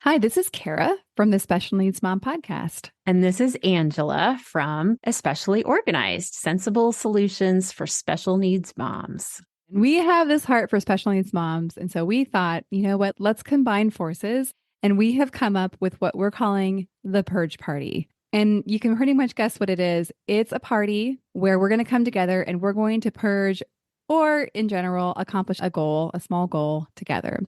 Hi, this is Kara from the Special Needs Mom podcast. And this is Angela from Especially Organized, Sensible Solutions for Special Needs Moms. We have this heart for special needs moms. And so we thought, you know what, let's combine forces. And we have come up with what we're calling the Purge Party. And you can pretty much guess what it is. It's a party where we're going to come together and we're going to purge, or in general, accomplish a goal, a small goal together.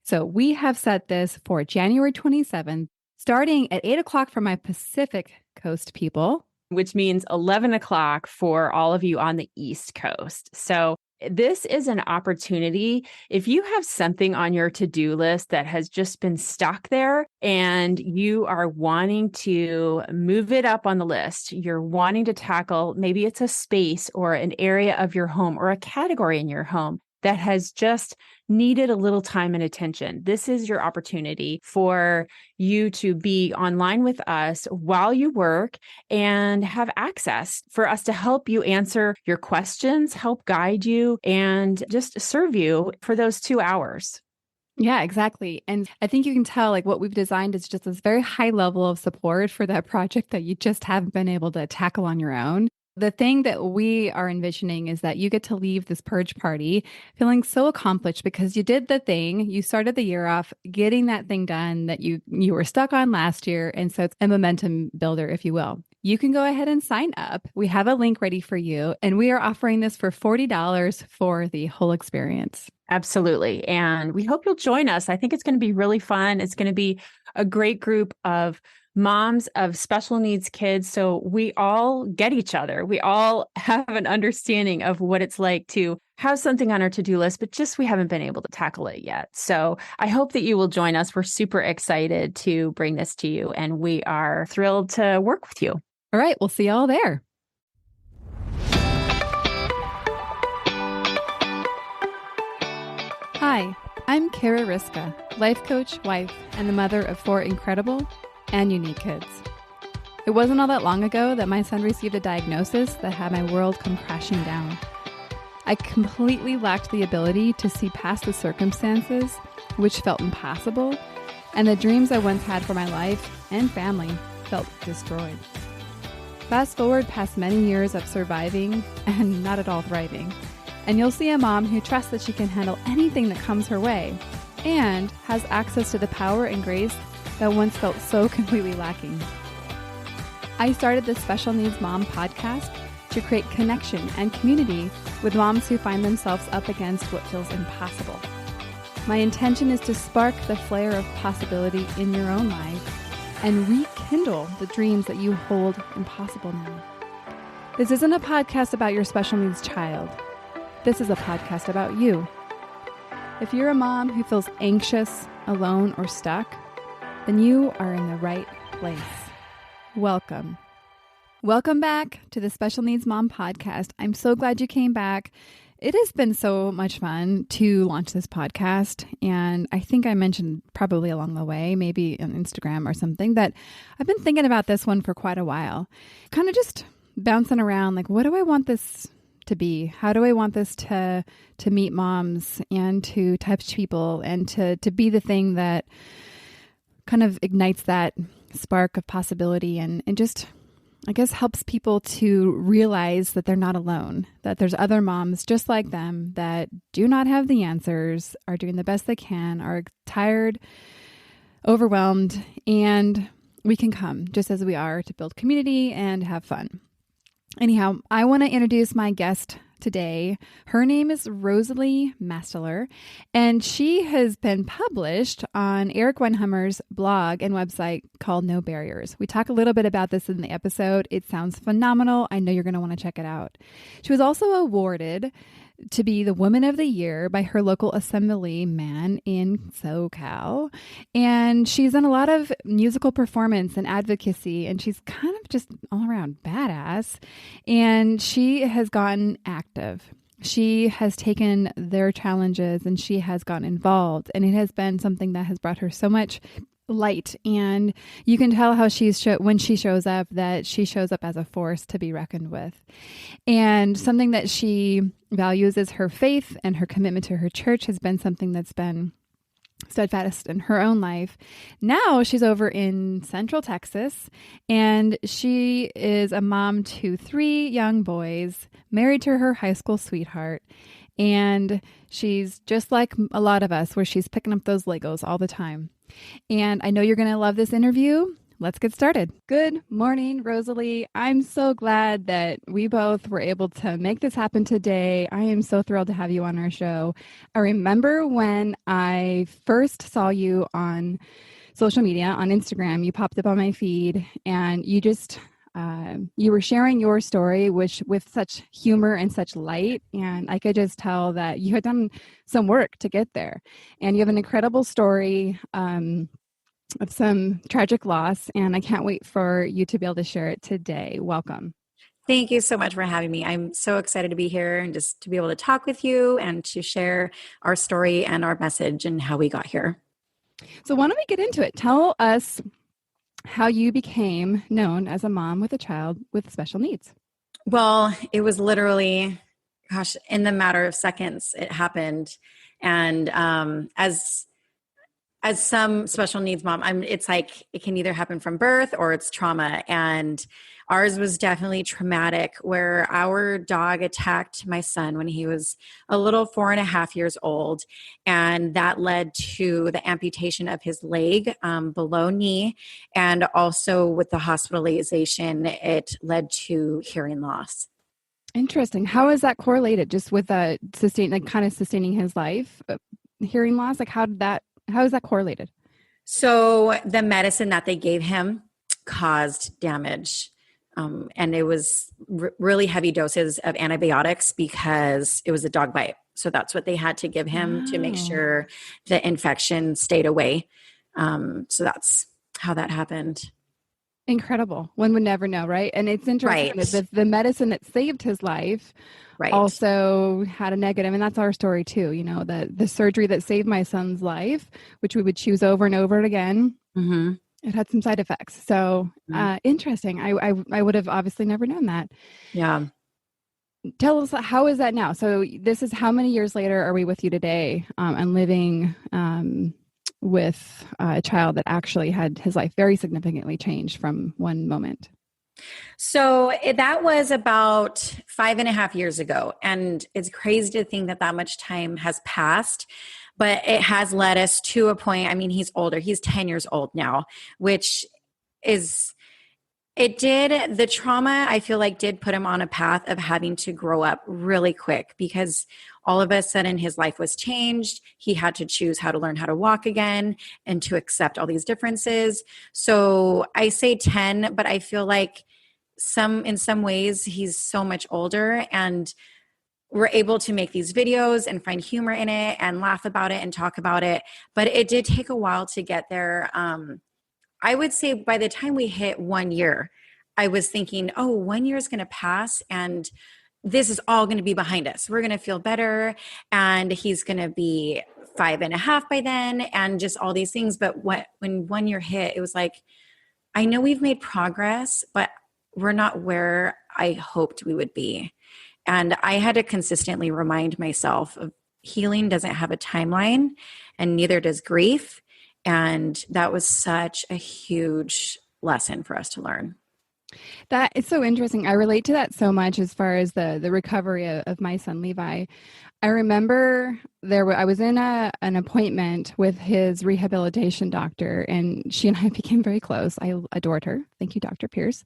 So we have set this for January 27th, starting at 8 o'clock for my Pacific Coast people. Which means 11 o'clock for all of you on the East Coast. So this is an opportunity. If you have something on your to-do list that has just been stuck there and you are wanting to move it up on the list, you're wanting to tackle, maybe it's a space or an area of your home or a category in your home that has just needed a little time and attention. This is your opportunity for you to be online with us while you work and have access for us to help you answer your questions, help guide you, and just serve you for those 2 hours. Yeah, exactly. And I think you can tell like what we've designed is just this very high level of support for that project that you just haven't been able to tackle on your own. The thing that we are envisioning is that you get to leave this purge party feeling so accomplished because you did the thing. You started the year off getting that thing done that you were stuck on last year. And so it's a momentum builder, if you will. You can go ahead and sign up. We have a link ready for you. And we are offering this for $40 for the whole experience. Absolutely. And we hope you'll join us. I think it's going to be really fun. It's going to be a great group of moms of special needs kids. So we all get each other. We all have an understanding of what it's like to have something on our to-do list, but just we haven't been able to tackle it yet. So I hope that you will join us. We're super excited to bring this to you, and we are thrilled to work with you. All right. We'll see you all there. Hi, I'm Kara Riska, life coach, wife, and the mother of 4 incredible and unique kids. It wasn't all that long ago that my son received a diagnosis that had my world come crashing down. I completely lacked the ability to see past the circumstances, which felt impossible, and the dreams I once had for my life and family felt destroyed. Fast forward past many years of surviving and not at all thriving, and you'll see a mom who trusts that she can handle anything that comes her way and has access to the power and grace that once felt so completely lacking. I started the Special Needs Mom podcast to create connection and community with moms who find themselves up against what feels impossible. My intention is to spark the flare of possibility in your own life and rekindle the dreams that you hold impossible now. This isn't a podcast about your special needs child. This is a podcast about you. If you're a mom who feels anxious, alone, or stuck, then you are in the right place. Welcome. Welcome back to the Special Needs Mom podcast. I'm so glad you came back. It has been so much fun to launch this podcast. And I think I mentioned probably along the way, maybe on Instagram or something, that I've been thinking about this one for quite a while. Kind of just bouncing around, like, what do I want this to be? How do I want this to meet moms and to touch people and to be the thing that kind of ignites that spark of possibility and just, I guess, helps people to realize that they're not alone, that there's other moms just like them that do not have the answers, are doing the best they can, are tired, overwhelmed, and we can come just as we are to build community and have fun. Anyhow, I want to introduce my guest today. Her name is Rosalie Mastaler, and she has been published on Eric Weinheimer's blog and website called No Barriers. We talk a little bit about this in the episode. It sounds phenomenal. I know you're going to want to check it out. She was also awarded to be the Woman of the Year by her local assemblyman in SoCal. And she's done a lot of musical performance and advocacy, and she's kind of just all around badass. And she has gotten active. She has taken their challenges and she has gotten involved. And it has been something that has brought her so much light, and you can tell how when she shows up, that she shows up as a force to be reckoned with. And something that she values is her faith, and her commitment to her church has been something that's been steadfast in her own life. Now she's over in Central Texas, and she is a mom to 3 young boys, married to her high school sweetheart. And she's just like a lot of us, where she's picking up those Legos all the time. And I know you're going to love this interview. Let's get started. Good morning, Rosalie. I'm so glad that we both were able to make this happen today. I am so thrilled to have you on our show. I remember when I first saw you on social media, on Instagram, you popped up on my feed, and you just you were sharing your story, which with such humor and such light, and I could just tell that you had done some work to get there. And you have an incredible story of some tragic loss, and I can't wait for you to be able to share it today. Welcome. Thank you so much for having me. I'm so excited to be here and just to be able to talk with you and to share our story and our message and how we got here. So why don't we get into it? Tell us how you became known as a mom with a child with special needs. Well, it was literally, in the matter of seconds, it happened. And as some special needs mom, it's like it can either happen from birth or it's trauma. And ours was definitely traumatic, where our dog attacked my son when he was a little 4.5 years old. And that led to the amputation of his leg below knee. And also with the hospitalization, it led to hearing loss. Interesting. How is that correlated just with sustaining his life, hearing loss? Like how is that correlated? So the medicine that they gave him caused damage. And it was really heavy doses of antibiotics because it was a dog bite. So that's what they had to give him to make sure the infection stayed away. So that's how that happened. Incredible. One would never know, right? And it's interesting that the medicine that saved his life also had a negative, and that's our story too. You know, the surgery that saved my son's life, which we would choose over and over again, it had some side effects. So interesting. I would have obviously never known that. Yeah. Tell us, how is that now? So this is how many years later are we with you today and living with a child that actually had his life very significantly changed from one moment? So that was about 5.5 years ago. And it's crazy to think that much time has passed, but it has led us to a point. I mean, he's older. He's 10 years old now, which is, the trauma, I feel like, did put him on a path of having to grow up really quick, because all of a sudden his life was changed. He had to choose how to learn how to walk again and to accept all these differences. So I say 10, but I feel like in some ways he's so much older, and we're able to make these videos and find humor in it and laugh about it and talk about it. But it did take a while to get there. I would say by the time we hit 1 year, I was thinking, 1 year is going to pass and this is all going to be behind us. We're going to feel better, and he's going to be 5.5 by then, and just all these things. But when 1 year hit, it was like, I know we've made progress, but we're not where I hoped we would be. And I had to consistently remind myself of healing doesn't have a timeline, and neither does grief. And that was such a huge lesson for us to learn. That is so interesting. I relate to that so much as far as the recovery of my son, Levi. I remember I was in an appointment with his rehabilitation doctor, and she and I became very close. I adored her. Thank you, Dr. Pierce.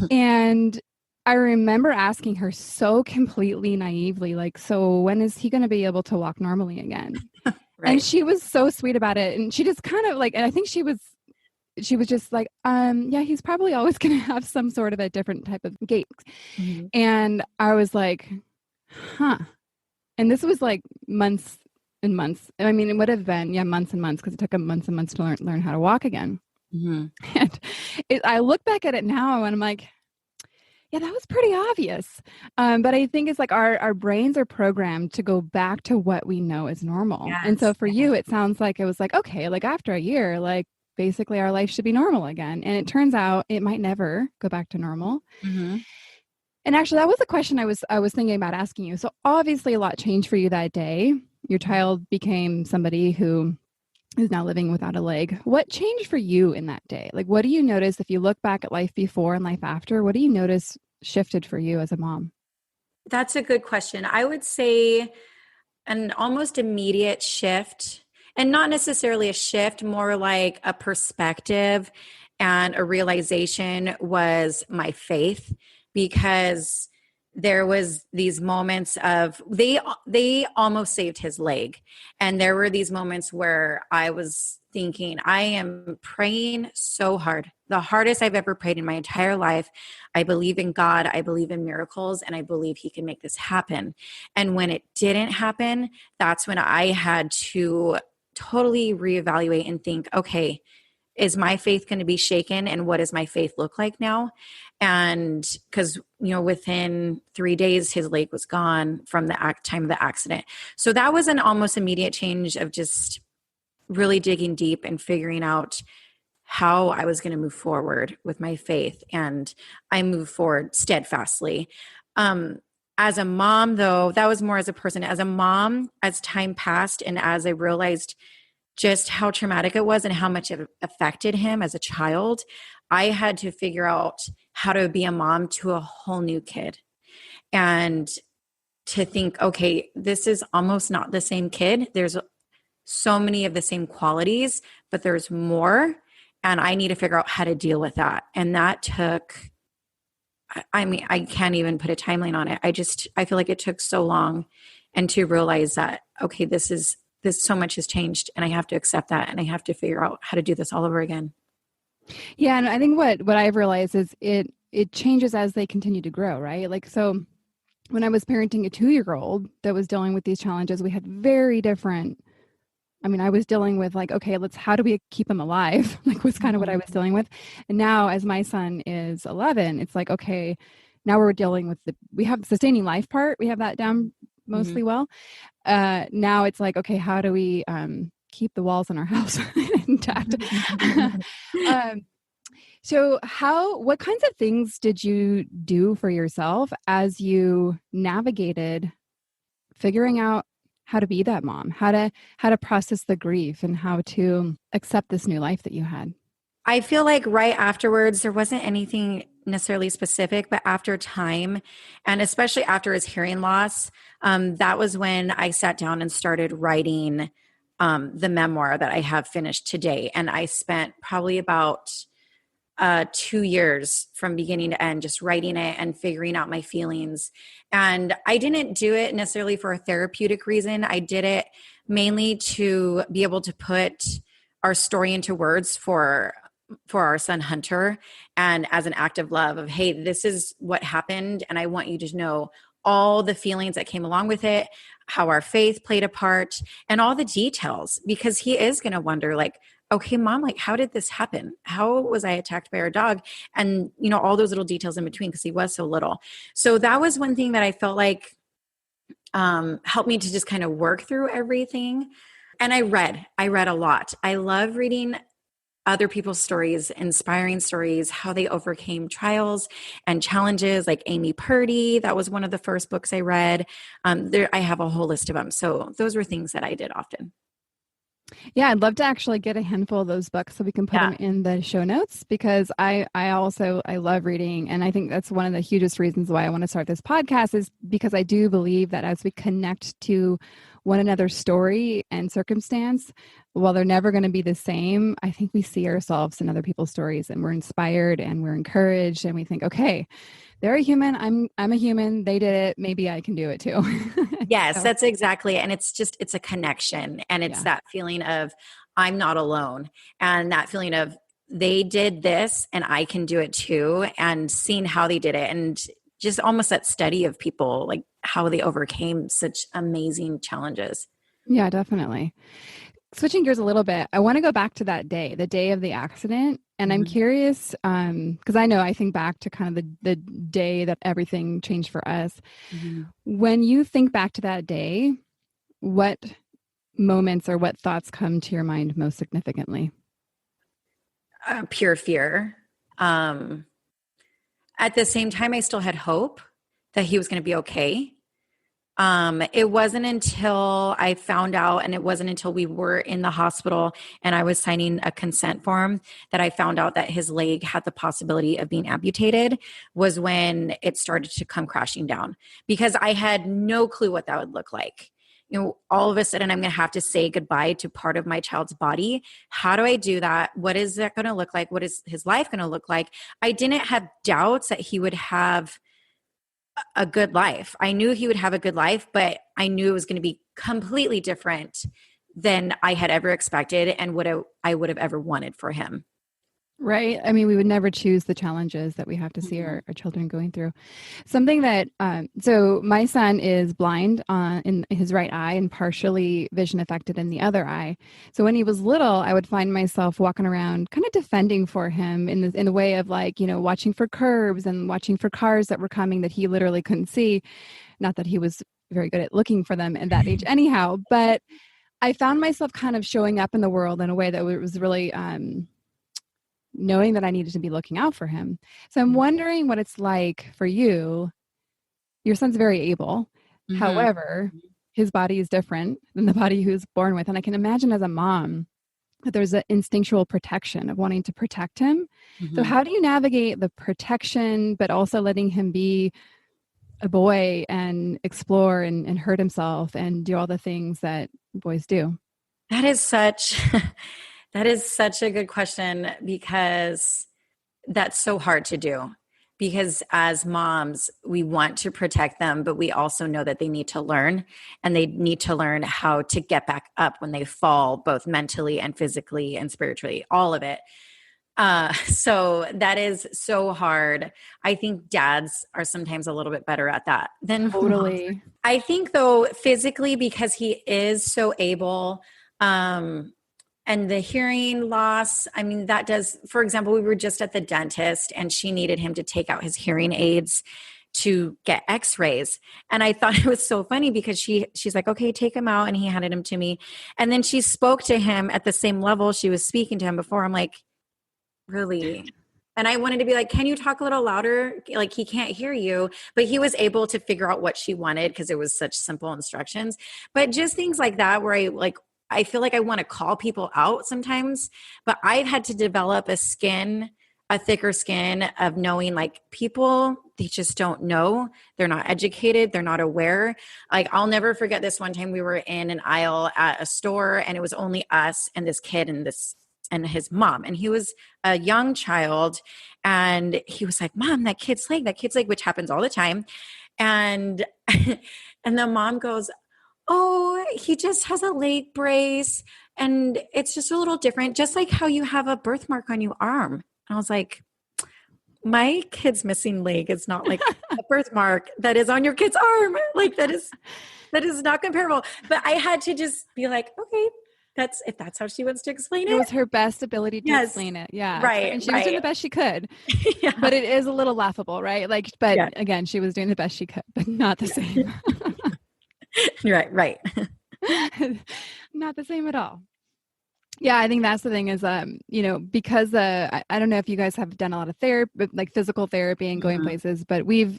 And I remember asking her so completely naively, like, so when is he going to be able to walk normally again? And she was so sweet about it. And she just kind of like, and I think she was just like, yeah, he's probably always going to have some sort of a different type of gait. Mm-hmm. And I was like, huh. And this was like months and months. I mean, it would have been, months and months, because it took him months and months to learn how to walk again. Mm-hmm. And I look back at it now and I'm like, yeah, that was pretty obvious. But I think it's like our brains are programmed to go back to what we know is normal. Yes. And so for you, it sounds like it was like, okay, like after a year, like basically our life should be normal again. And it turns out it might never go back to normal. Mm-hmm. And actually, that was a question I was thinking about asking you. So obviously a lot changed for you that day. Your child became somebody who who's now living without a leg. What changed for you in that day? Like, what do you notice if you look back at life before and life after? What do you notice shifted for you as a mom? That's a good question. I would say an almost immediate shift, and not necessarily a shift, more like a perspective and a realization, was my faith. Because there was these moments of they almost saved his leg, and there were these moments where I was thinking, I am praying so hard, the hardest I've ever prayed in my entire life. I believe in God, I believe in miracles, and I believe he can make this happen. And when it didn't happen, that's when I had to totally reevaluate and think, okay, is my faith going to be shaken, and what does my faith look like now? And because, within 3 days, his leg was gone from the time of the accident. So that was an almost immediate change of just really digging deep and figuring out how I was going to move forward with my faith. And I moved forward steadfastly. As a mom, though, that was more as a person. As a mom, as time passed and as I realized just how traumatic it was and how much it affected him as a child, I had to figure out how to be a mom to a whole new kid, and to think, okay, this is almost not the same kid. There's so many of the same qualities, but there's more, and I need to figure out how to deal with that. And that took, I mean, I can't even put a timeline on it. I feel like it took so long, and to realize that, okay, this so much has changed, and I have to accept that, and I have to figure out how to do this all over again. Yeah, and I think what I've realized is it changes as they continue to grow, right? Like, so when I was parenting a 2-year-old that was dealing with these challenges, we had very different. I mean, I was dealing with like, okay, how do we keep him alive? Like, was kind of what I was dealing with. And now, as my son is 11, it's like, okay, now we're dealing with we have the sustaining life part. We have that down mostly well. Now it's like, okay, how do we keep the walls in our house intact? So what kinds of things did you do for yourself as you navigated figuring out how to be that mom, how to process the grief, and how to accept this new life that you had? I feel like right afterwards, there wasn't anything necessarily specific, but after time, and especially after his hearing loss, that was when I sat down and started writing the memoir that I have finished today. And I spent probably about 2 years from beginning to end, just writing it and figuring out my feelings. And I didn't do it necessarily for a therapeutic reason. I did it mainly to be able to put our story into words for our son Hunter, and as an act of love of, hey, this is what happened, and I want you to know all the feelings that came along with it, how our faith played a part, and all the details, because he is going to wonder, like, okay, mom, like, how did this happen? How was I attacked by our dog? And, all those little details in between, because he was so little. So that was one thing that I felt like helped me to just kind of work through everything. And I read a lot. I love reading other people's stories, inspiring stories, how they overcame trials and challenges, like Amy Purdy. That was one of the first books I read. I have a whole list of them. So those were things that I did often. Yeah, I'd love to actually get a handful of those books so we can put them in the show notes, because I love reading. And I think that's one of the hugest reasons why I want to start this podcast, is because I do believe that as we connect to one another's story and circumstance, while they're never going to be the same, I think we see ourselves in other people's stories, and we're inspired and we're encouraged, and we think, okay, they're a human. I'm a human. They did it. Maybe I can do it too. Yes, that's exactly. And it's a connection, and it's that feeling of I'm not alone, and that feeling of they did this and I can do it too, and seeing how they did it, and just almost that study of people, like how they overcame such amazing challenges. Yeah, definitely. Switching gears a little bit, I want to go back to that day, the day of the accident. And I'm curious, because I think back to kind of the day that everything changed for us. When you think back to that day, what moments or what thoughts come to your mind most significantly? Pure fear. At the same time, I still had hope that he was going to be okay. It wasn't until I found out, and it wasn't until we were in the hospital and I was signing a consent form that I found out that his leg had the possibility of being amputated, was when it started to come crashing down, because I had no clue what that would look like. You know, all of a sudden I'm going to have to say goodbye to part of my child's body. How do I do that? What is that going to look like? What is his life going to look like? I didn't have doubts that he would have a good life. I knew he would have a good life, but I knew it was going to be completely different than I had ever expected and I would have ever wanted for him. Right. I mean, we would never choose the challenges that we have to see our children going through. Something that, so my son is blind in his right eye and partially vision affected in the other eye. So when he was little, I would find myself walking around kind of defending for him in the way of, like, you know, watching for curbs and watching for cars that were coming that he literally couldn't see. Not that he was very good at looking for them at that age anyhow, but I found myself kind of showing up in the world in a way that was really, knowing that I needed to be looking out for him. So I'm wondering what it's like for you. Your son's very able. Mm-hmm. However, his body is different than the body he was born with. And I can imagine as a mom that there's an instinctual protection of wanting to protect him. Mm-hmm. So how do you navigate the protection, but also letting him be a boy and explore and hurt himself and do all the things that boys do? That is such a good question, because that's so hard to do. Because as moms, we want to protect them, but we also know that they need to learn, and they need to learn how to get back up when they fall, both mentally and physically and spiritually, all of it. So that is so hard. I think dads are sometimes a little bit better at that than totally moms. I think though, physically, because he is so able, and the hearing loss, I mean, that does, for example, we were just at the dentist and she needed him to take out his hearing aids to get x-rays. And I thought it was so funny because she's like, okay, take him out. And he handed him to me. And then she spoke to him at the same level she was speaking to him before. I'm like, really? And I wanted to be like, can you talk a little louder? Like, he can't hear you. But he was able to figure out what she wanted because it was such simple instructions. But just things like that where I feel like I want to call people out sometimes, but I've had to develop a thicker skin of knowing, like, people, they just don't know. They're not educated. They're not aware. Like, I'll never forget this one time we were in an aisle at a store and it was only us and this kid and his mom. And he was a young child and he was like, Mom, that kid's leg, which happens all the time. And, and the mom goes, oh, he just has a leg brace and it's just a little different, just like how you have a birthmark on your arm. And I was like, my kid's missing leg is not like a birthmark that is on your kid's arm. Like, that is not comparable. But I had to just be like, okay, if that's how she wants to explain it. It was her best ability to explain it. Yeah. Right. And she was doing the best she could. Yeah. But it is a little laughable, right? Like, but again, she was doing the best she could, but not the same. Right. Not the same at all. Yeah, I think that's the thing is, because I don't know if you guys have done a lot of therapy, like physical therapy and going places, but we've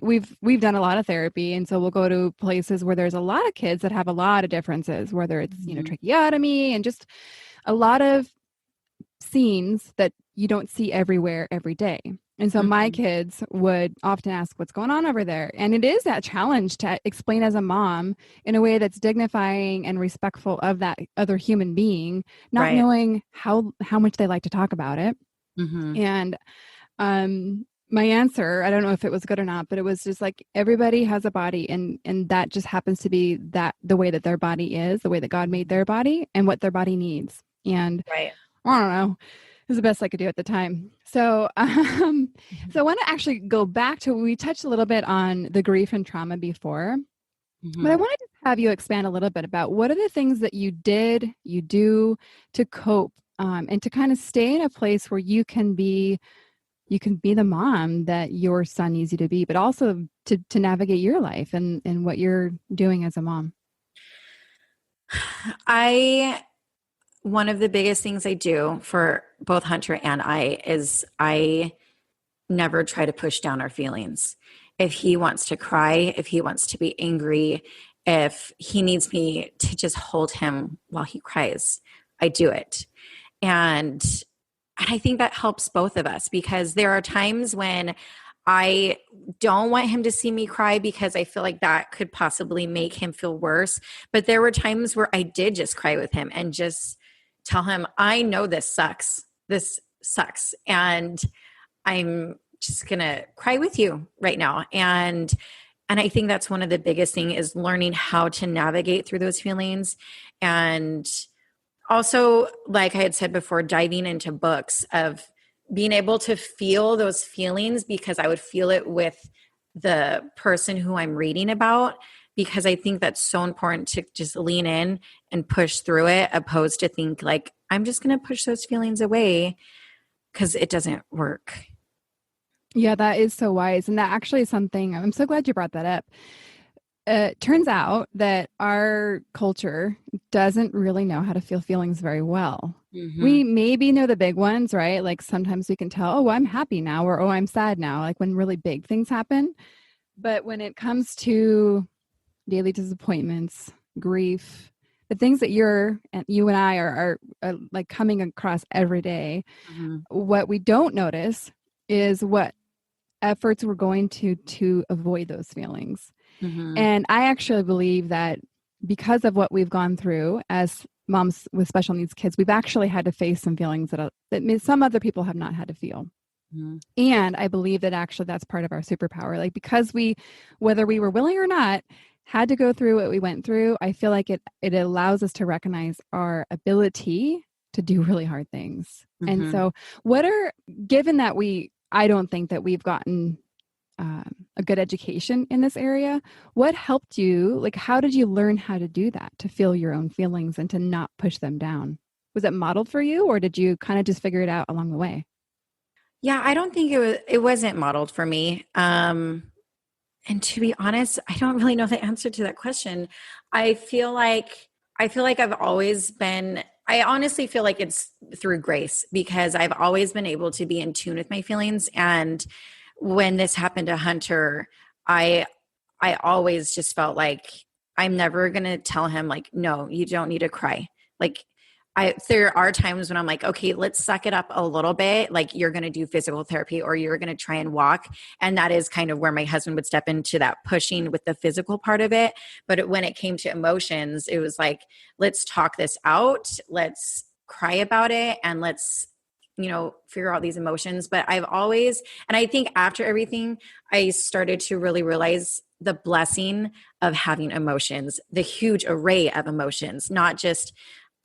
done a lot of therapy. And so we'll go to places where there's a lot of kids that have a lot of differences, whether it's, tracheotomy and just a lot of scenes that you don't see everywhere every day. And so my kids would often ask what's going on over there. And it is that challenge to explain as a mom in a way that's dignifying and respectful of that other human being, not knowing how much they like to talk about it. And my answer, I don't know if it was good or not, but it was just like, everybody has a body and that just happens to be that the way that their body is, the way that God made their body and what their body needs. And I don't know. It was the best I could do at the time. So, so I want to actually go back to, we touched a little bit on the grief and trauma before, but I wanted to have you expand a little bit about what are the things that you do to cope and to kind of stay in a place where you can be the mom that your son needs you to be, but also to navigate your life and what you're doing as a mom. One of the biggest things I do for both Hunter and I is I never try to push down our feelings. If he wants to cry, if he wants to be angry, If he needs me to just hold him while he cries, I do it. And I think that helps both of us, because there are times when I don't want him to see me cry because I feel like that could possibly make him feel worse. But there were times where I did just cry with him and just tell him, I know this sucks. This sucks. And I'm just going to cry with you right now. And I think that's one of the biggest thing, is learning how to navigate through those feelings. And also, like I had said before, diving into books of being able to feel those feelings, because I would feel it with the person who I'm reading about, because I think that's so important to just lean in and push through it, opposed to think like, I'm just going to push those feelings away, because it doesn't work. Yeah, that is so wise. And that actually is something, I'm so glad you brought that up. It turns out that our culture doesn't really know how to feel feelings very well. Mm-hmm. We maybe know the big ones, right? Like sometimes we can tell, oh, I'm happy now, or oh, I'm sad now, like when really big things happen. But when it comes to daily disappointments, grief, the things that you and I are like coming across every day, mm-hmm. what we don't notice is what efforts we're going to avoid those feelings. Mm-hmm. And I actually believe that because of what we've gone through as moms with special needs kids, we've actually had to face some feelings that some other people have not had to feel. Mm-hmm. And I believe that actually that's part of our superpower. Like, because we, whether we were willing or not, had to go through what we went through, I feel like it allows us to recognize our ability to do really hard things. Mm-hmm. And so given that I don't think that we've gotten a good education in this area, what helped you? Like, how did you learn how to do that, to feel your own feelings and to not push them down? Was it modeled for you, or did you kind of just figure it out along the way? Yeah, I don't think it wasn't modeled for me. And to be honest, I don't really know the answer to that question. I feel like I've always been, I honestly feel like it's through grace, because I've always been able to be in tune with my feelings. And when this happened to Hunter, I always just felt like I'm never going to tell him like, no, you don't need to cry. Like, there are times when I'm like, okay, let's suck it up a little bit. Like, you're going to do physical therapy, or you're going to try and walk. And that is kind of where my husband would step into that pushing with the physical part of it. But when it came to emotions, it was like, let's talk this out. Let's cry about it. And let's, figure out these emotions. But I've always, and I think after everything, I started to really realize the blessing of having emotions, the huge array of emotions, not just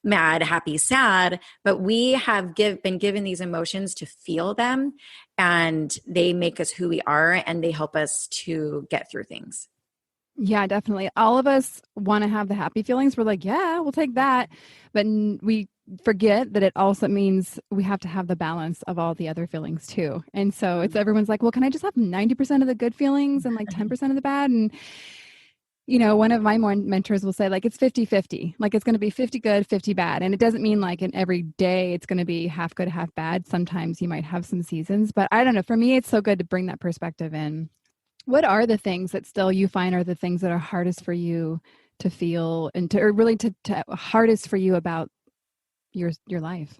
mad, happy, sad, but we have been given these emotions to feel them, and they make us who we are, and they help us to get through things. Yeah, definitely. All of us want to have the happy feelings. We're like, yeah, we'll take that. But we forget that it also means we have to have the balance of all the other feelings too. And so everyone's like, well, can I just have 90% of the good feelings and like 10% of the bad? And one of my mentors will say, like, it's 50-50. Like, it's going to be 50 good, 50 bad. And it doesn't mean like in every day it's going to be half good, half bad. Sometimes you might have some seasons, but I don't know. For me, it's so good to bring that perspective in. What are the things that still you find are the things that are hardest for you to feel and or really to hardest for you about your life?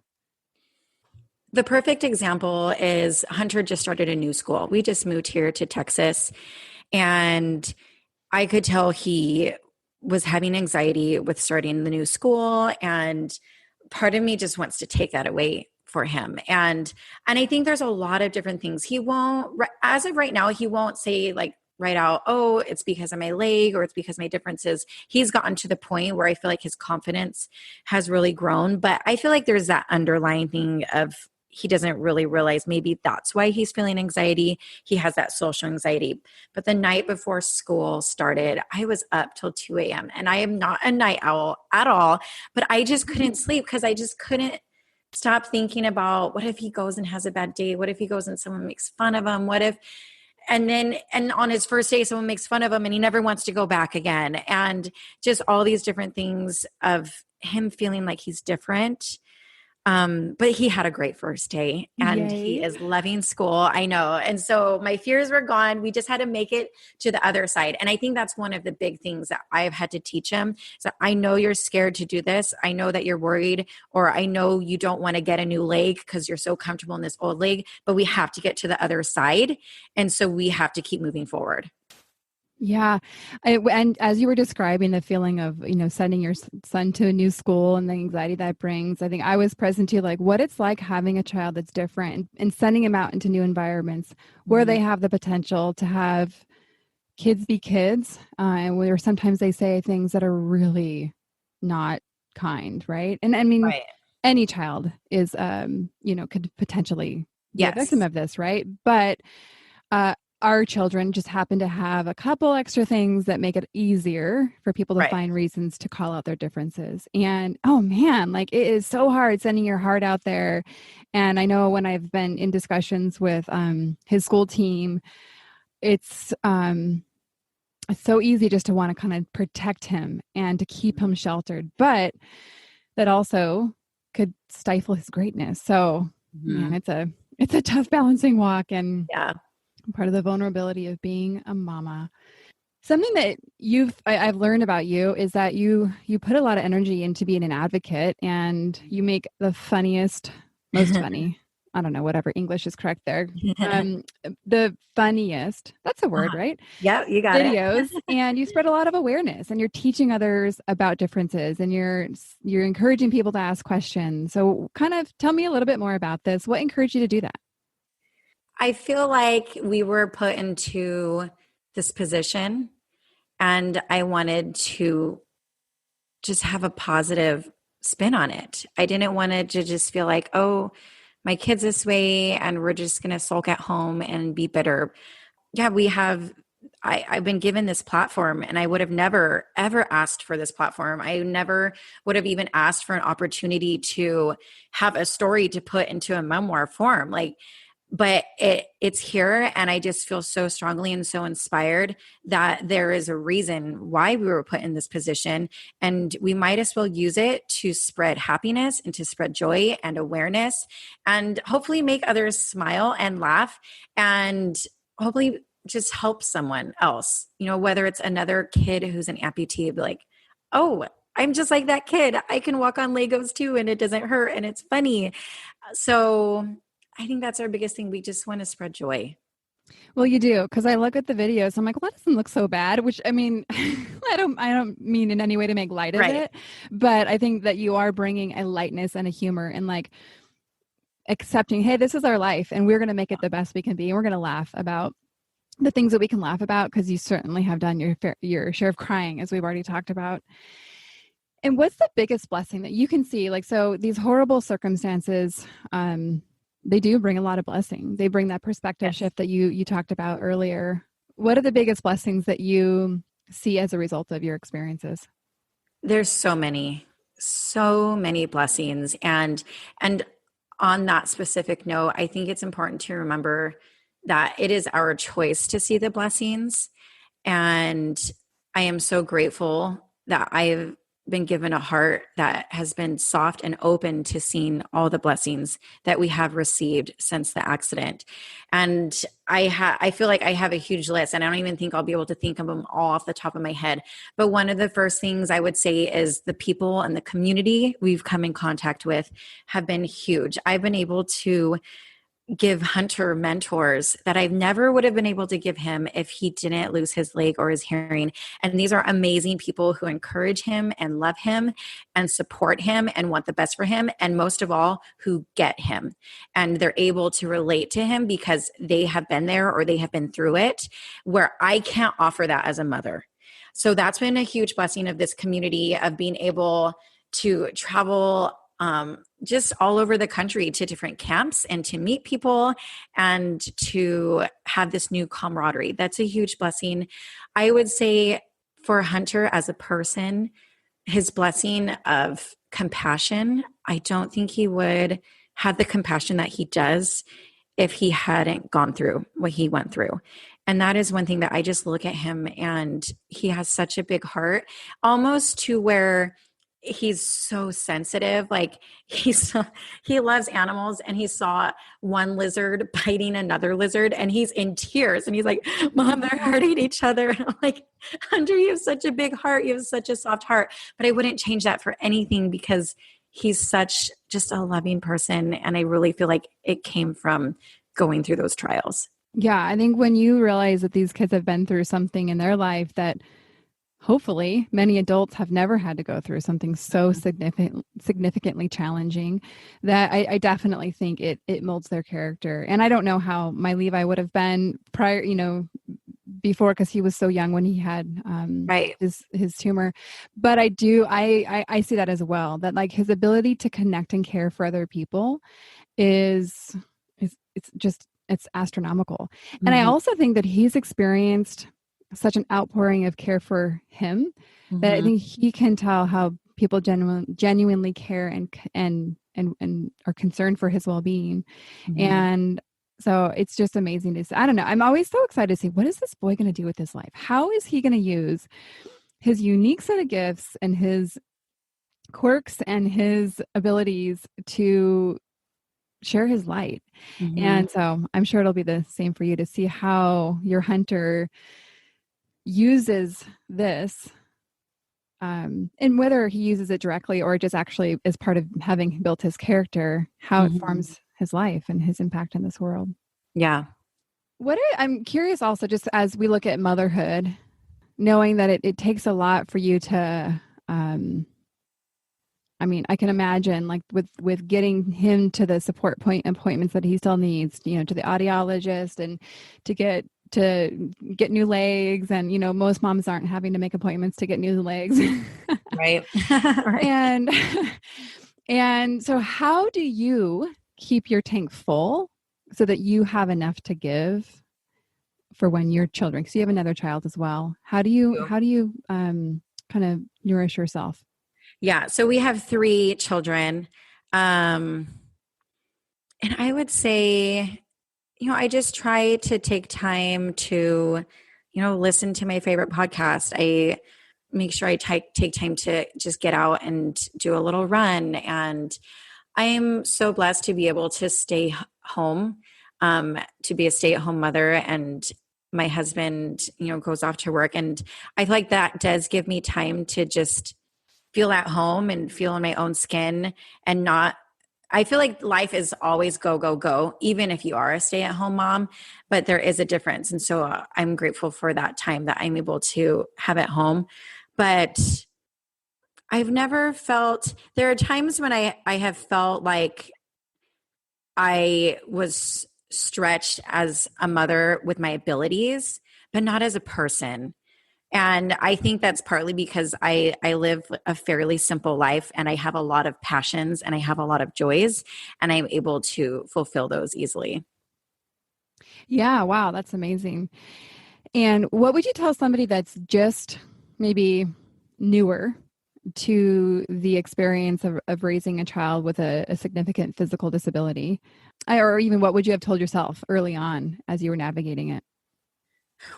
The perfect example is Hunter just started a new school. We just moved here to Texas, and I could tell he was having anxiety with starting the new school, and part of me just wants to take that away for him. And I think there's a lot of different things. He won't, as of right now, he won't say like right out, oh, it's because of my leg or it's because of my differences. He's gotten to the point where I feel like his confidence has really grown, but I feel like there's that underlying thing of he doesn't really realize maybe that's why he's feeling anxiety. He has that social anxiety. But the night before school started, I was up till 2 a.m. and I am not a night owl at all, but I just couldn't sleep because I just couldn't stop thinking about what if he goes and has a bad day? What if he goes and someone makes fun of him? And on his first day, someone makes fun of him and he never wants to go back again. And just all these different things of him feeling like he's different. But he had a great first day and he Yay. is loving school. I know. And so my fears were gone. We just had to make it to the other side. And I think that's one of the big things that I've had to teach him. So I know you're scared to do this. I know that you're worried, or I know you don't want to get a new leg because you're so comfortable in this old leg, but we have to get to the other side. And so we have to keep moving forward. Yeah. And as you were describing the feeling of, sending your son to a new school and the anxiety that brings, I think I was present to like what it's like having a child that's different and sending him out into new environments where they have the potential to have kids be kids, and where sometimes they say things that are really not kind, right? And I mean, Right. any child is, could potentially be a victim Yes. of this, right? But our children just happen to have a couple extra things that make it easier for people to Right. find reasons to call out their differences. And oh man, like it is so hard sending your heart out there. And I know when I've been in discussions with his school team, it's so easy just to want to kind of protect him and to keep him sheltered, but that also could stifle his greatness. So man, it's a tough balancing walk, and Yeah. part of the vulnerability of being a mama. Something that I've learned about you is that you put a lot of energy into being an advocate, and you make the funniest, most funny, I don't know, whatever English is correct there. The funniest, that's a word, right? Yeah, you got Videos, it. and you spread a lot of awareness, and you're teaching others about differences, and you're encouraging people to ask questions. So kind of tell me a little bit more about this. What encouraged you to do that? I feel like we were put into this position and I wanted to just have a positive spin on it. I didn't want it to just feel like, oh, my kid's this way and we're just going to sulk at home and be bitter. Yeah, I've been given this platform and I would have never, ever asked for this platform. I never would have even asked for an opportunity to have a story to put into a memoir form. But it's here, and I just feel so strongly and so inspired that there is a reason why we were put in this position, and we might as well use it to spread happiness and to spread joy and awareness, and hopefully make others smile and laugh, and hopefully just help someone else. Whether it's another kid who's an amputee, be like, oh, I'm just like that kid. I can walk on Legos too, and it doesn't hurt, and it's funny. So I think that's our biggest thing. We just want to spread joy. Well, you do, because I look at the videos. I'm like, well, that doesn't look so bad. Which I mean, I don't mean in any way to make light of it, but I think that you are bringing a lightness and a humor, and like accepting, hey, this is our life, and we're going to make it the best we can be, and we're going to laugh about the things that we can laugh about, because you certainly have done your share of crying, as we've already talked about. And what's the biggest blessing that you can see? Like, so these horrible circumstances, they do bring a lot of blessing. They bring that perspective shift that you talked about earlier. What are the biggest blessings that you see as a result of your experiences? There's so many blessings. And on that specific note, I think it's important to remember that it is our choice to see the blessings. And I am so grateful that I've been given a heart that has been soft and open to seeing all the blessings that we have received since the accident. And I feel like I have a huge list, and I don't even think I'll be able to think of them all off the top of my head. But one of the first things I would say is the people and the community we've come in contact with have been huge. I've been able to give Hunter mentors that I never would have been able to give him if he didn't lose his leg or his hearing. And these are amazing people who encourage him and love him and support him and want the best for him. And most of all, who get him. And they're able to relate to him because they have been there or they have been through it, where I can't offer that as a mother. So that's been a huge blessing of this community, of being able to travel just all over the country to different camps and to meet people and to have this new camaraderie. That's a huge blessing. I would say for Hunter as a person, his blessing of compassion, I don't think he would have the compassion that he does if he hadn't gone through what he went through. And that is one thing that I just look at him, and he has such a big heart, almost to where he's so sensitive. Like he loves animals, and he saw one lizard biting another lizard, and he's in tears, and he's like, Mom, they're hurting each other. And I'm like, Hunter, you have such a big heart. You have such a soft heart, but I wouldn't change that for anything because he's such just a loving person. And I really feel like it came from going through those trials. Yeah, I think when you realize that these kids have been through something in their life that hopefully many adults have never had to go through, something so significantly challenging, that I definitely think it molds their character. And I don't know how my Levi would have been prior, before, because he was so young when he had Right. his tumor. But I see that as well, that like his ability to connect and care for other people is it's astronomical. And I also think that he's experienced such an outpouring of care for him that I think he can tell how people genuinely care and are concerned for his well-being. And so it's just amazing to see. I don't know. I'm always so excited to see, what is this boy going to do with his life? How is he going to use his unique set of gifts and his quirks and his abilities to share his light? And so I'm sure it'll be the same for you to see how your Hunter uses this, and whether he uses it directly or just actually as part of having built his character, how it forms his life and his impact in this world. Yeah. I'm curious also, just as we look at motherhood, knowing that it takes a lot for you to, I can imagine like with getting him to the support point appointments that he still needs, to the audiologist, and to get new legs. And, most moms aren't having to make appointments to get new legs. Right. Right. And so how do you keep your tank full so that you have enough to give for when your children, because you have another child as well. How do you kind of nourish yourself? Yeah. So we have 3 children. And I would say, I just try to take time to, listen to my favorite podcast. I make sure I take time to just get out and do a little run. And I am so blessed to be able to stay home, to be a stay-at-home mother. And my husband, goes off to work. And I feel like that does give me time to just feel at home and feel in my own skin, and not, I feel like life is always go, go, go, even if you are a stay-at-home mom, but there is a difference. And so I'm grateful for that time that I'm able to have at home. But I've never felt, there are times when I have felt like I was stretched as a mother with my abilities, but not as a person. And I think that's partly because I live a fairly simple life, and I have a lot of passions and I have a lot of joys, and I'm able to fulfill those easily. Yeah. Wow. That's amazing. And what would you tell somebody that's just maybe newer to the experience of raising a child with a significant physical disability? Or even what would you have told yourself early on as you were navigating it?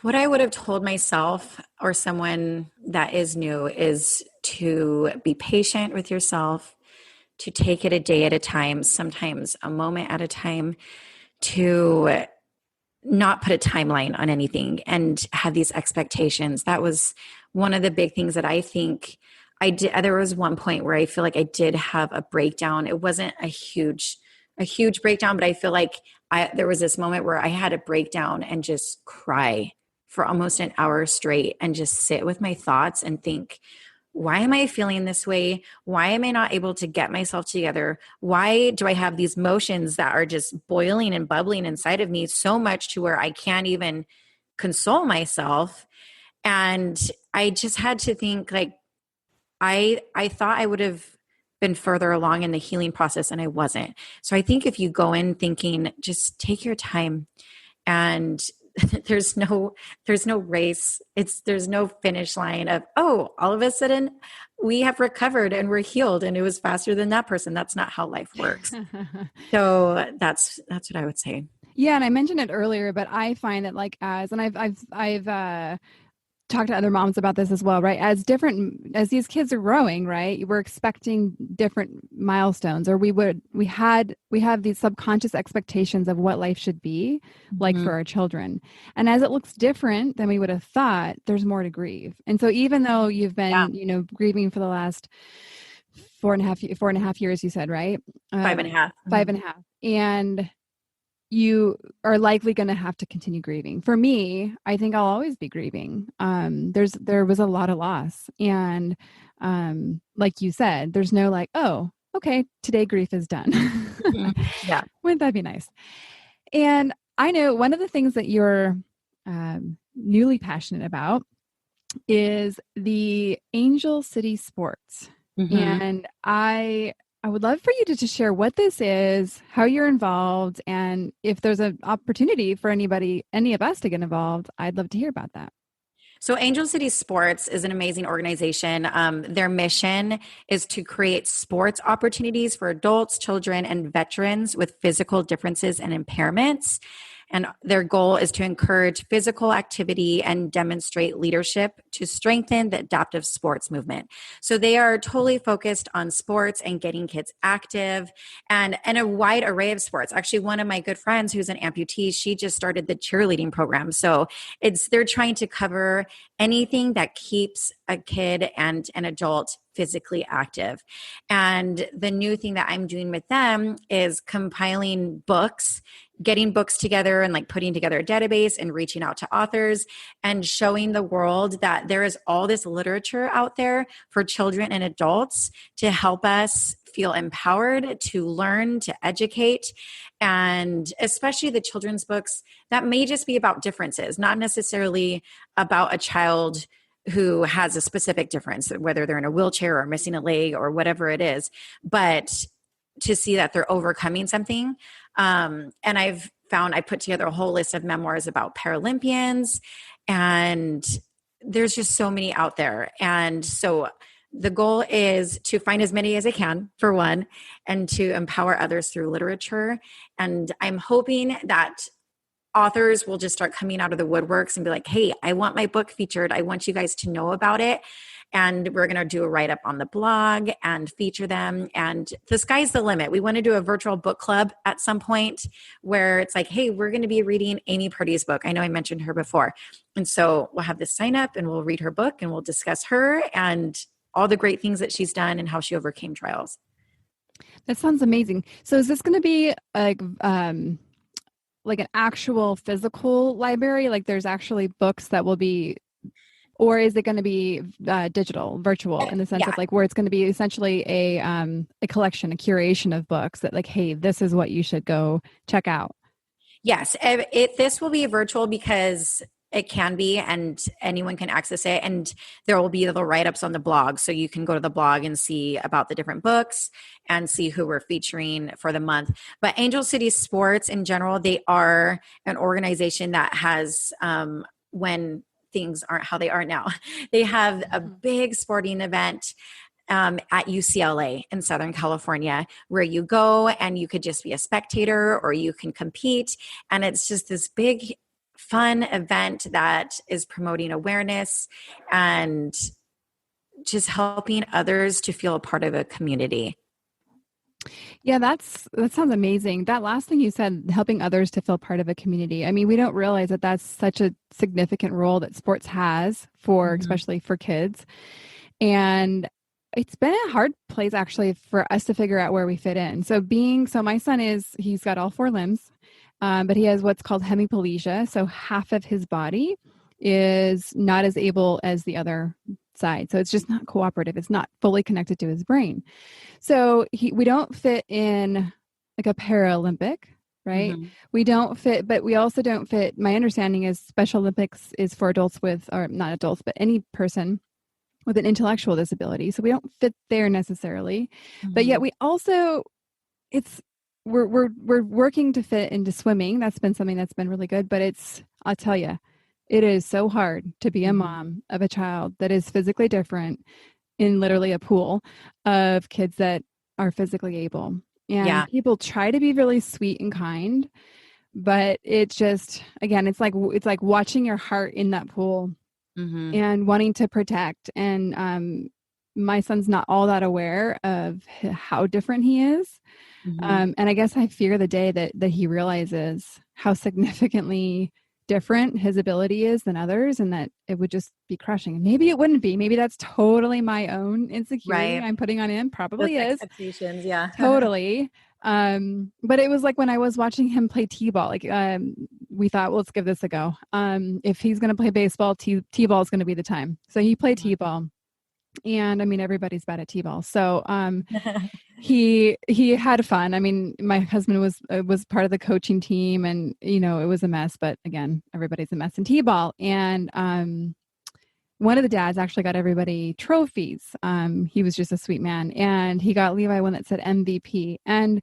What I would have told myself, or someone that is new, is to be patient with yourself, to take it a day at a time, sometimes a moment at a time, to not put a timeline on anything and have these expectations. That was one of the big things that I think I did. There was one point where I feel like I did have a breakdown. It wasn't a huge breakdown, but I feel like there was this moment where I had a breakdown and just cry for almost an hour straight and just sit with my thoughts and think, why am I feeling this way? Why am I not able to get myself together? Why do I have these emotions that are just boiling and bubbling inside of me so much to where I can't even console myself? And I just had to think, like, I thought I would have been further along in the healing process, and I wasn't. So I think if you go in thinking, just take your time, and there's no race. There's no finish line of, oh, all of a sudden we have recovered and we're healed and it was faster than that person. That's not how life works. So that's what I would say. Yeah. And I mentioned it earlier, but I find that I've talked to other moms about this as well, right? As these kids are growing, right? We're expecting different milestones, or we have these subconscious expectations of what life should be like for our children. And as it looks different than we would have thought, there's more to grieve. And so even though you've been, grieving for the last 4.5 years, you said, right? 5.5. 5.5. And you are likely going to have to continue grieving. For me, I think I'll always be grieving. There was a lot of loss. And like you said, there's no like, oh, okay, today grief is done. Yeah. Wouldn't that be nice? And I know one of the things that you're newly passionate about is the Angel City Sports. And I would love for you to just share what this is, how you're involved, and if there's an opportunity for any of us to get involved, I'd love to hear about that. So Angel City Sports is an amazing organization. Their mission is to create sports opportunities for adults, children, and veterans with physical differences and impairments. And their goal is to encourage physical activity and demonstrate leadership to strengthen the adaptive sports movement. So they are totally focused on sports and getting kids active and a wide array of sports. Actually, one of my good friends who's an amputee, she just started the cheerleading program. So they're trying to cover anything that keeps a kid and an adult physically active. And the new thing that I'm doing with them is compiling books, getting books together and like putting together a database and reaching out to authors and showing the world that there is all this literature out there for children and adults to help us feel empowered, to learn, to educate. And especially the children's books that may just be about differences, not necessarily about a child who has a specific difference, whether they're in a wheelchair or missing a leg or whatever it is, but to see that they're overcoming something. And I put together a whole list of memoirs about Paralympians, and there's just so many out there. And so the goal is to find as many as I can, for one, and to empower others through literature. And I'm hoping that authors will just start coming out of the woodworks and be like, hey, I want my book featured. I want you guys to know about it. And we're going to do a write-up on the blog and feature them. And the sky's the limit. We want to do a virtual book club at some point where it's like, hey, we're going to be reading Amy Purdy's book. I know I mentioned her before. And so we'll have this sign up and we'll read her book and we'll discuss her and all the great things that she's done and how she overcame trials. That sounds amazing. So is this going to be like an actual physical library? Like there's actually books that will be, or is it going to be digital, virtual, in the sense of like where it's going to be essentially a collection, a curation of books that like, hey, this is what you should go check out? Yes, this will be virtual because it can be, and anyone can access it. And there will be the write-ups on the blog. So you can go to the blog and see about the different books and see who we're featuring for the month. But Angel City Sports in general, they are an organization that has, when things aren't how they are now, they have a big sporting event at UCLA in Southern California, where you go and you could just be a spectator or you can compete. And it's just this big fun event that is promoting awareness and just helping others to feel a part of a community. Yeah, that sounds amazing. That last thing you said, helping others to feel part of a community. I mean, we don't realize that that's such a significant role that sports has for, especially for kids. And it's been a hard place actually for us to figure out where we fit in. So my son he's got all 4 limbs. But he has what's called hemiplegia. So half of his body is not as able as the other side. So it's just not cooperative. It's not fully connected to his brain. So we don't fit in like a Paralympic, right? We don't fit, but we also don't fit. My understanding is Special Olympics is for adults or not adults, but any person with an intellectual disability. So we don't fit there necessarily. But yet we also, we're working to fit into swimming. That's been something that's been really good, but I'll tell you, it is so hard to be a mom of a child that is physically different in literally a pool of kids that are physically able. And people try to be really sweet and kind, but it just, again, it's like watching your heart in that pool Mm-hmm. and wanting to protect. And my son's not all that aware of how different he is. Mm-hmm. And I guess I fear the day that he realizes how significantly different his ability is than others, and that it would just be crushing. Maybe it wouldn't be. Maybe that's totally my own insecurity Right. I'm putting on him. Those Probably is. expectations. Yeah. Totally. But it was like when I was watching him play t-ball, like we thought, well, let's give this a go. If he's going to play baseball, t-ball is going to be the time. So he played t-ball. And I mean, everybody's bad at t-ball. So he had fun. I mean, my husband was part of the coaching team, and it was a mess, but again, everybody's a mess in t-ball. And one of the dads actually got everybody trophies. He was just a sweet man, and he got Levi one that said MVP. And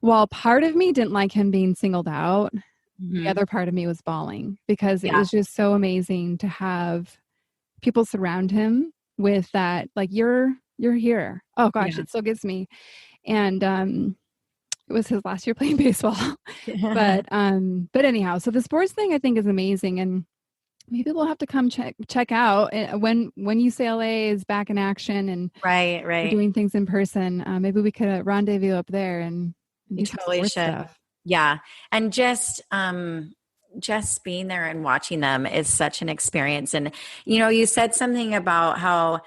while part of me didn't like him being singled out, the other part of me was bawling, because it was just so amazing to have people surround him with that, like, you're here. Oh gosh, it still gets me. And it was his last year playing baseball. but anyhow, so the sports thing I think is amazing, and maybe we'll have to come check out when UCLA is back in action and right. we're doing things in person. Maybe we could rendezvous up there and do some Totally sports should. stuff. Yeah. And just being there and watching them is such an experience. And, you said something about how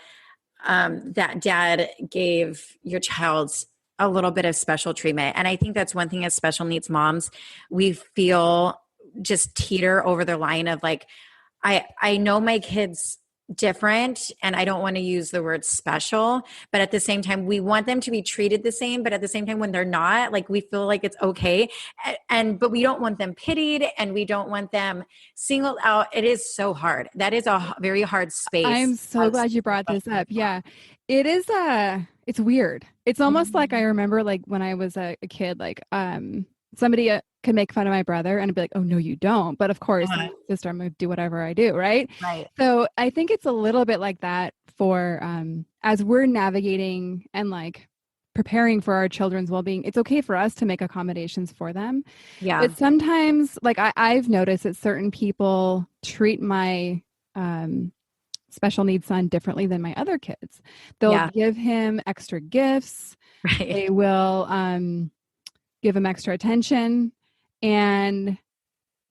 that dad gave your child a little bit of special treatment. And I think that's one thing as special needs moms, we feel just teeter over the line of like, I know my kids different, and I don't want to use the word special, but at the same time, we want them to be treated the same, but at the same time, when they're not, like, we feel like it's okay. But we don't want them pitied, and we don't want them singled out. It is so hard. That is a very hard space. I'm so glad you brought this up. Yeah, it is. It's weird. It's almost like I remember, like, when I was a kid, like, somebody could make fun of my brother and I'd be like, oh, no, you don't. But of course, my sister, I'm going to do whatever I do. Right. So I think it's a little bit like that for, as we're navigating and like preparing for our children's well-being, it's okay for us to make accommodations for them. Yeah. But sometimes, like, I've noticed that certain people treat my, special needs son differently than my other kids. They'll give him extra gifts. Right. They will, give him extra attention. And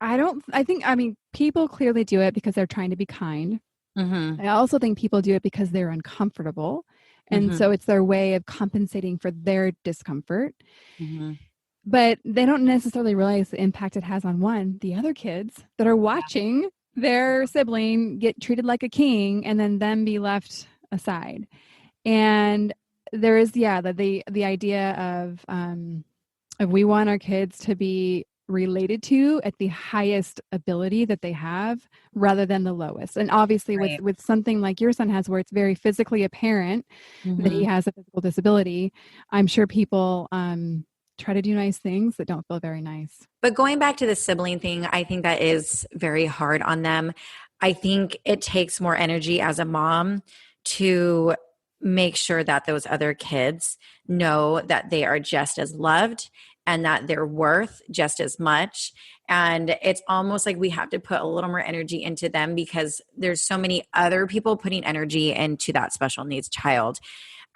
I mean, people clearly do it because they're trying to be kind. I also think people do it because they're uncomfortable. And so it's their way of compensating for their discomfort. But they don't necessarily realize the impact it has on the other kids that are watching their sibling get treated like a king and then them be left aside. And there is, the idea of we want our kids to be related to at the highest ability that they have rather than the lowest. And obviously with something like your son has, where it's very physically apparent that he has a physical disability, I'm sure people try to do nice things that don't feel very nice. But going back to the sibling thing, I think that is very hard on them. I think it takes more energy as a mom to make sure that those other kids know that they are just as loved and that they're worth just as much. And it's almost like we have to put a little more energy into them because there's so many other people putting energy into that special needs child.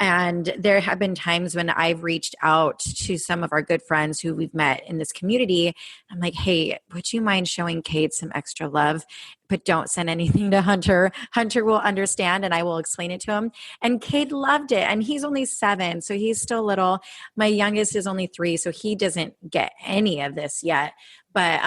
And there have been times when I've reached out to some of our good friends who we've met in this community. I'm like, hey, would you mind showing Kate some extra love? But don't send anything to Hunter. Hunter will understand and I will explain it to him. And Kate loved it. And he's only 7, so he's still little. My youngest is only 3, so he doesn't get any of this yet. But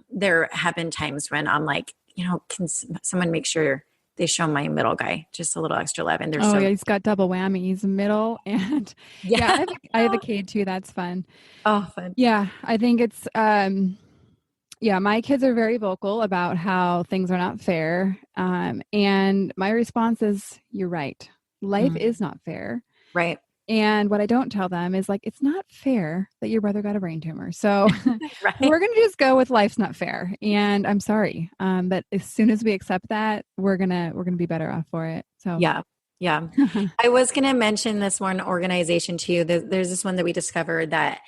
there have been times when I'm like, can someone make sure they show my middle guy just a little extra love. And they're he's got double whammy. He's middle and I have a kid too. That's fun. Oh, fun. Yeah. I think it's, my kids are very vocal about how things are not fair. And my response is, you're right. Life is not fair. Right. And what I don't tell them is, like, it's not fair that your brother got a brain tumor. So we're going to just go with life's not fair. And I'm sorry. But as soon as we accept that, we're going to be better off for it. So yeah. I was going to mention this one organization to you. There's this one that we discovered that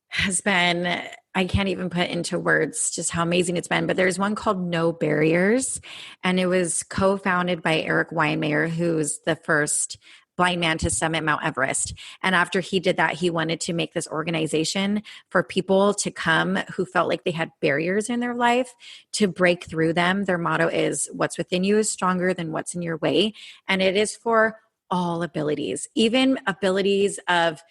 has been I can't even put into words just how amazing it's been. But there's one called No Barriers, and it was co-founded by Eric Weinmayer, who's the first blind man to summit Mount Everest. And after he did that, he wanted to make this organization for people to come who felt like they had barriers in their life to break through them. Their motto is, what's within you is stronger than what's in your way. And it is for all abilities, even abilities of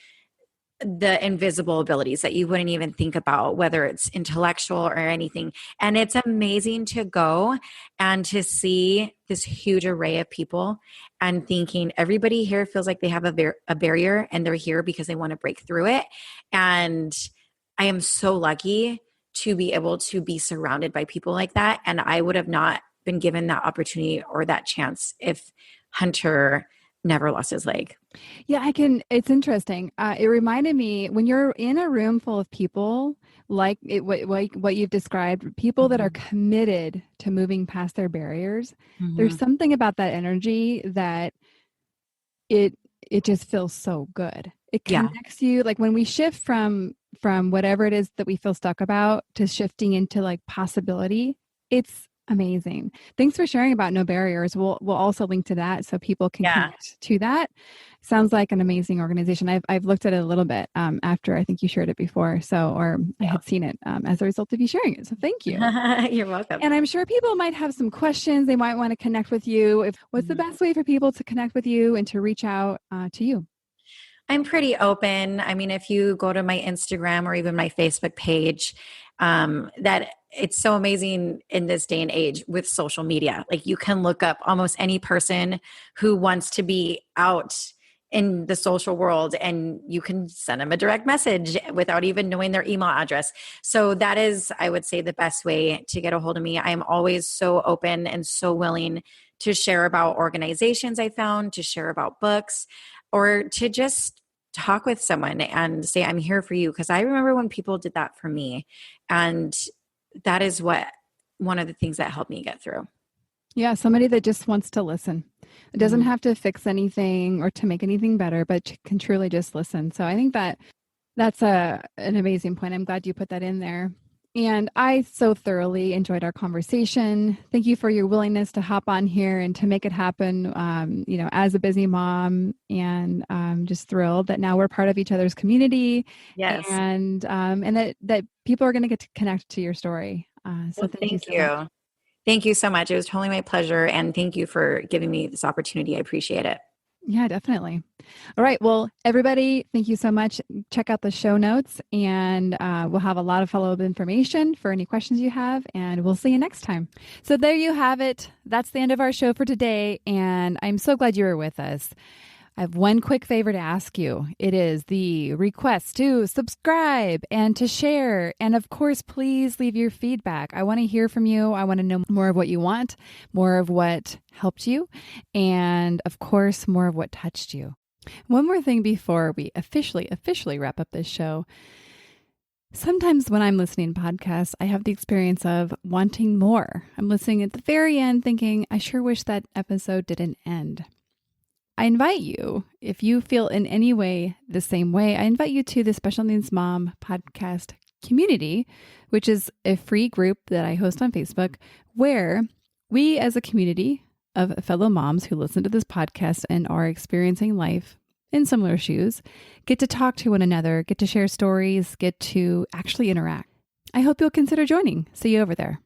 the invisible abilities that you wouldn't even think about, whether it's intellectual or anything. And it's amazing to go and to see this huge array of people and thinking everybody here feels like they have a barrier and they're here because they want to break through it. And I am so lucky to be able to be surrounded by people like that. And I would have not been given that opportunity or that chance if Hunter never lost his leg. Yeah, it's interesting. It reminded me when you're in a room full of people like what you've described, people that are committed to moving past their barriers. There's something about that energy that it just feels so good. It connects you. Like when we shift from whatever it is that we feel stuck about to shifting into like possibility, it's amazing. Thanks for sharing about No Barriers. We'll also link to that so people can connect to that. Sounds like an amazing organization. I've looked at it a little bit after I think you shared it before. I had seen it as a result of you sharing it. So thank you. You're welcome. And I'm sure people might have some questions. They might want to connect with you. What's the best way for people to connect with you and to reach out to you? I'm pretty open. I mean, if you go to my Instagram or even my Facebook page, that it's so amazing in this day and age with social media. Like you can look up almost any person who wants to be out in the social world and you can send them a direct message without even knowing their email address. So that is, I would say, the best way to get a hold of me. I'm always so open and so willing to share about organizations I found, to share about books, or to just talk with someone and say, I'm here for you. Because I remember when people did that for me. And that is one of the things that helped me get through. Yeah, somebody that just wants to listen. It doesn't have to fix anything or to make anything better, but can truly just listen. So I think that's an amazing point. I'm glad you put that in there. And I so thoroughly enjoyed our conversation. Thank you for your willingness to hop on here and to make it happen, as a busy mom. And I'm just thrilled that now we're part of each other's community. Yes. And that people are going to get to connect to your story. Thank you so much. Thank you so much. It was totally my pleasure. And thank you for giving me this opportunity. I appreciate it. Yeah, definitely. All right. Well, everybody, thank you so much. Check out the show notes and we'll have a lot of follow-up information for any questions you have, and we'll see you next time. So there you have it. That's the end of our show for today. And I'm so glad you were with us. I have one quick favor to ask you. It is the request to subscribe and to share. And of course, please leave your feedback. I want to hear from you. I want to know more of what you want, more of what helped you, and of course, more of what touched you. One more thing before we officially wrap up this show. Sometimes when I'm listening to podcasts, I have the experience of wanting more. I'm listening at the very end thinking, I sure wish that episode didn't end. I invite you, if you feel in any way the same way, I invite you to the Special Needs Mom podcast community, which is a free group that I host on Facebook, where we as a community of fellow moms who listen to this podcast and are experiencing life in similar shoes, get to talk to one another, get to share stories, get to actually interact. I hope you'll consider joining. See you over there.